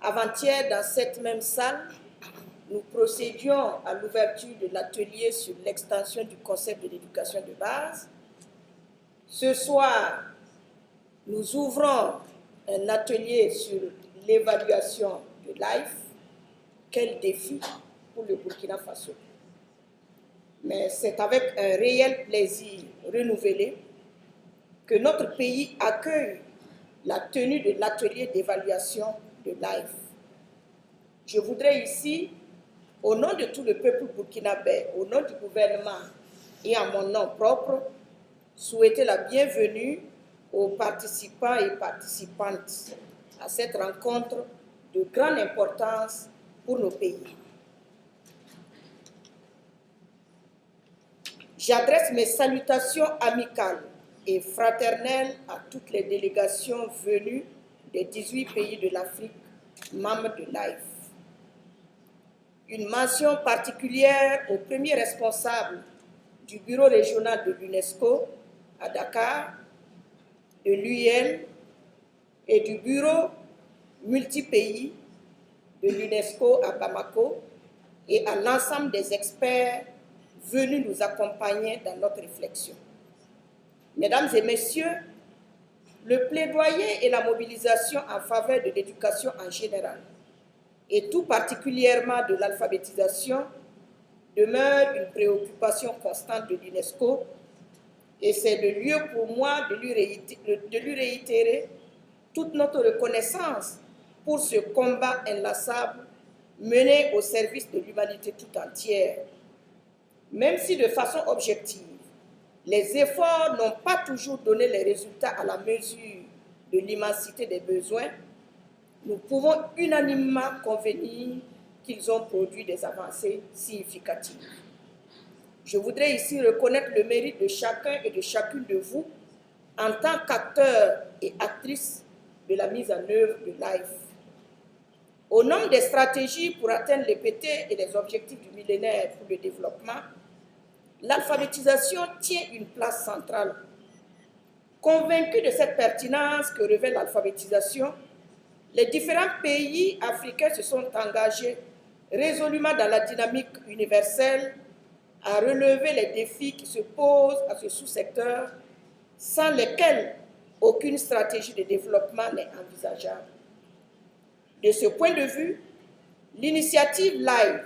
Avant-hier, dans cette même salle, nous procédions à l'ouverture de l'atelier sur l'extension du concept de l'éducation de base. Ce soir, nous ouvrons un atelier sur l'évaluation de LIFE. Quel défi pour le Burkina Faso. Mais c'est avec un réel plaisir renouvelé que notre pays accueille la tenue de l'atelier d'évaluation de LIFE. Je voudrais ici, au nom de tout le peuple burkinabé, au nom du gouvernement et à mon nom propre, souhaiter la bienvenue aux participants et participantes à cette rencontre de grande importance pour nos pays. J'adresse mes salutations amicales et fraternelles à toutes les délégations venues des 18 pays de l'Afrique, membres de LIFE. Une mention particulière aux premiers responsables du bureau régional de l'UNESCO à Dakar, de l'UIL et du bureau multi-pays de l'UNESCO à Bamako et à l'ensemble des experts venus nous accompagner dans notre réflexion. Mesdames et messieurs, le plaidoyer et la mobilisation en faveur de l'éducation en général, et tout particulièrement de l'alphabétisation, demeure une préoccupation constante de l'UNESCO, et c'est le lieu pour moi de lui réitérer toute notre reconnaissance pour ce combat inlassable mené au service de l'humanité tout entière. Même si de façon objective, les efforts n'ont pas toujours donné les résultats à la mesure de l'immensité des besoins, nous pouvons unanimement convenir qu'ils ont produit des avancées significatives. Je voudrais ici reconnaître le mérite de chacun et de chacune de vous en tant qu'acteurs et actrices de la mise en œuvre de LIFE. Au nom des stratégies pour atteindre les PT et les objectifs du millénaire pour le développement, l'alphabétisation tient une place centrale. Convaincus de cette pertinence que revêt l'alphabétisation, les différents pays africains se sont engagés résolument dans la dynamique universelle à relever les défis qui se posent à ce sous-secteur, sans lesquels aucune stratégie de développement n'est envisageable. De ce point de vue, l'initiative LIFE,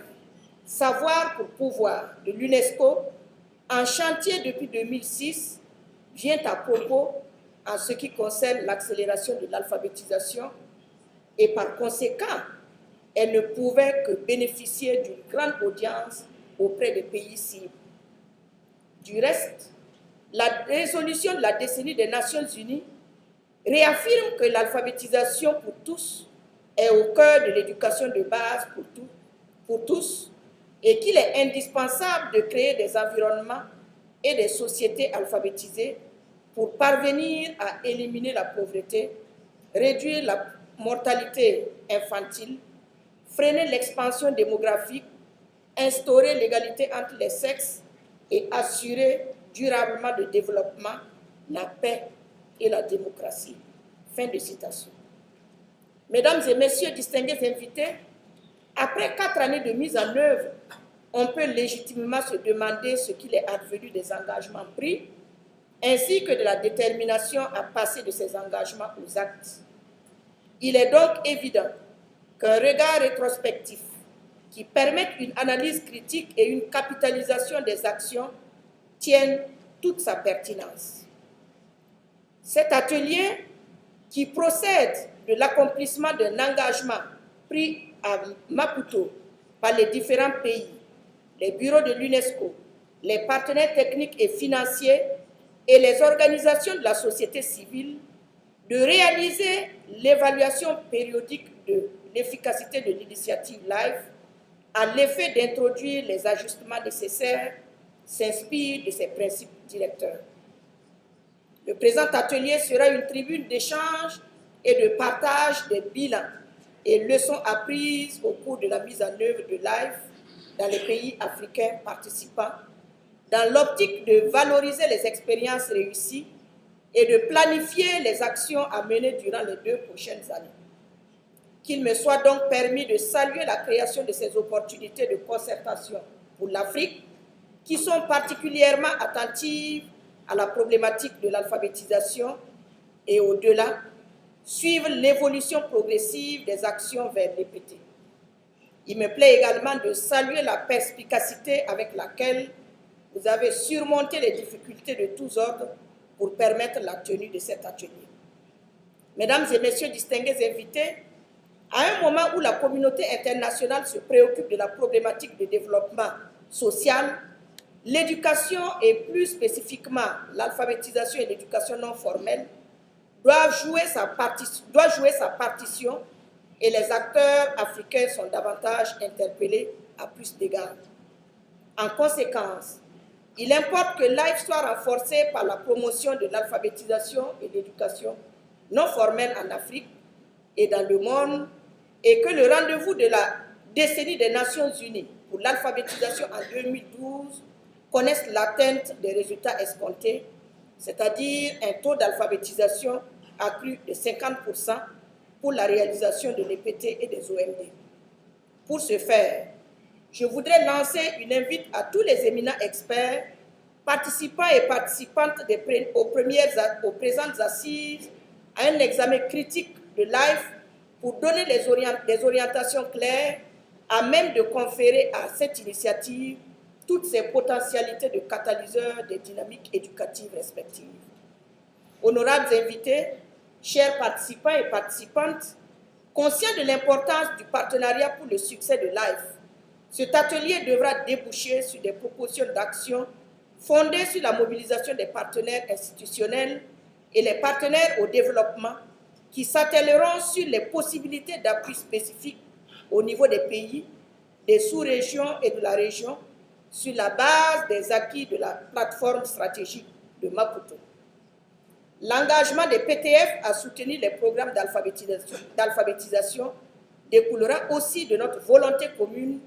Savoir pour pouvoir de l'UNESCO, en chantier depuis 2006, vient à propos en ce qui concerne l'accélération de l'alphabétisation et par conséquent, elle ne pouvait que bénéficier d'une grande audience auprès des pays cibles. Du reste, la résolution de la décennie des Nations Unies réaffirme que l'alphabétisation pour tous est au cœur de l'éducation de base pour tous et qu'il est indispensable de créer des environnements et des sociétés alphabétisées pour parvenir à éliminer la pauvreté, réduire la mortalité infantile, freiner l'expansion démographique, instaurer l'égalité entre les sexes et assurer durablement le développement, la paix et la démocratie. Fin de citation. Mesdames et messieurs, distingués invités, après 4 années de mise en œuvre, on peut légitimement se demander ce qu'il est advenu des engagements pris, ainsi que de la détermination à passer de ces engagements aux actes. Il est donc évident qu'un regard rétrospectif qui permette une analyse critique et une capitalisation des actions tienne toute sa pertinence. Cet atelier, qui procède de l'accomplissement d'un engagement pris à Maputo par les différents pays, les bureaux de l'UNESCO, les partenaires techniques et financiers et les organisations de la société civile, de réaliser l'évaluation périodique de l'efficacité de l'initiative LIFE à l'effet d'introduire les ajustements nécessaires, s'inspire de ces principes directeurs. Le présent atelier sera une tribune d'échange et de partage des bilans et leçons apprises au cours de la mise en œuvre de LIFE dans les pays africains participants, dans l'optique de valoriser les expériences réussies et de planifier les actions à mener durant les 2 prochaines années. Qu'il me soit donc permis de saluer la création de ces opportunités de concertation pour l'Afrique, qui sont particulièrement attentives à la problématique de l'alphabétisation et au-delà, suivent l'évolution progressive des actions vers l'EPT. Il me plaît également de saluer la perspicacité avec laquelle vous avez surmonté les difficultés de tous ordres pour permettre la tenue de cet atelier. Mesdames et messieurs distingués invités, à un moment où la communauté internationale se préoccupe de la problématique de développement social, l'éducation et plus spécifiquement l'alphabétisation et l'éducation non formelle doit jouer sa partition et les acteurs africains sont davantage interpellés à plus d'égards. En conséquence, il importe que l'AIF soit renforcée par la promotion de l'alphabétisation et de l'éducation non formelle en Afrique et dans le monde, et que le rendez-vous de la décennie des Nations Unies pour l'alphabétisation en 2012 connaisse l'atteinte des résultats escomptés, c'est-à-dire un taux d'alphabétisation accru de 50% pour la réalisation de l'EPT et des OMD. Pour ce faire, je voudrais lancer une invite à tous les éminents experts, participants et participantes aux présentes assises, à un examen critique de l'AIF pour donner des orientations claires à même de conférer à cette initiative toutes ses potentialités de catalyseur des dynamiques éducatives respectives. Honorables invités, chers participants et participantes, conscients de l'importance du partenariat pour le succès de l'AIF, cet atelier devra déboucher sur des propositions d'action fondées sur la mobilisation des partenaires institutionnels et les partenaires au développement qui s'attelleront sur les possibilités d'appui spécifiques au niveau des pays, des sous-régions et de la région sur la base des acquis de la plateforme stratégique de Maputo. L'engagement des PTF à soutenir les programmes d'alphabétisation découlera aussi de notre volonté commune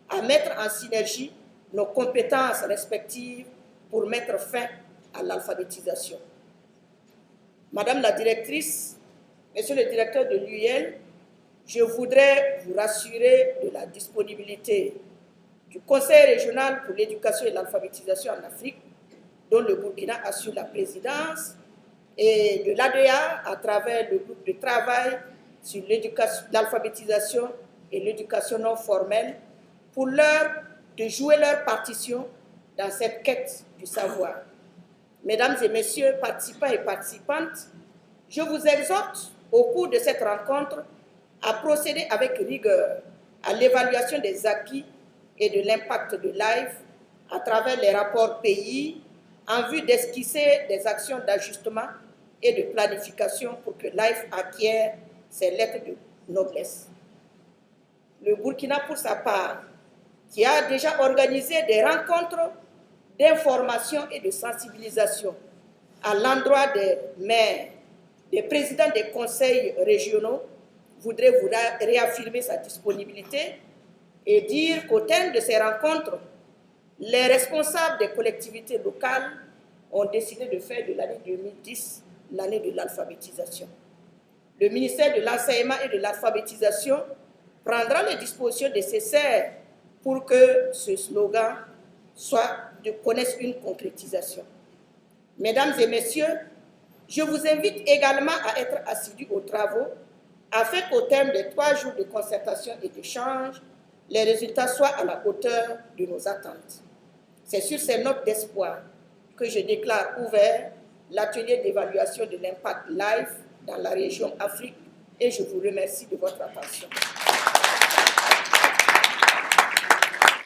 à mettre en synergie nos compétences respectives pour mettre fin à l'alphabétisation. Madame la directrice, Monsieur le directeur de l'UIL, je voudrais vous rassurer de la disponibilité du Conseil régional pour l'éducation et l'alphabétisation en Afrique, dont le Burkina assure la présidence, et de l'ADEA à travers le groupe de travail sur l'alphabétisation et l'éducation non formelle, pour de jouer leur partition dans cette quête du savoir. Mesdames et messieurs, participants et participantes, je vous exhorte au cours de cette rencontre à procéder avec rigueur à l'évaluation des acquis et de l'impact de l'AIF à travers les rapports pays en vue d'esquisser des actions d'ajustement et de planification pour que l'AIF acquiert ses lettres de noblesse. Le Burkina, pour sa part, qui a déjà organisé des rencontres d'information et de sensibilisation à l'endroit des maires, des présidents des conseils régionaux, voudrait vous réaffirmer sa disponibilité et dire qu'au terme de ces rencontres, les responsables des collectivités locales ont décidé de faire de l'année 2010 l'année de l'alphabétisation. Le ministère de l'Enseignement et de l'Alphabétisation prendra les dispositions nécessaires pour que ce slogan connaisse une concrétisation. Mesdames et messieurs, je vous invite également à être assidus aux travaux afin qu'au terme des 3 jours de concertation et d'échange, les résultats soient à la hauteur de nos attentes. C'est sur ces notes d'espoir que je déclare ouvert l'atelier d'évaluation de l'impact LIFE dans la région Afrique et je vous remercie de votre attention.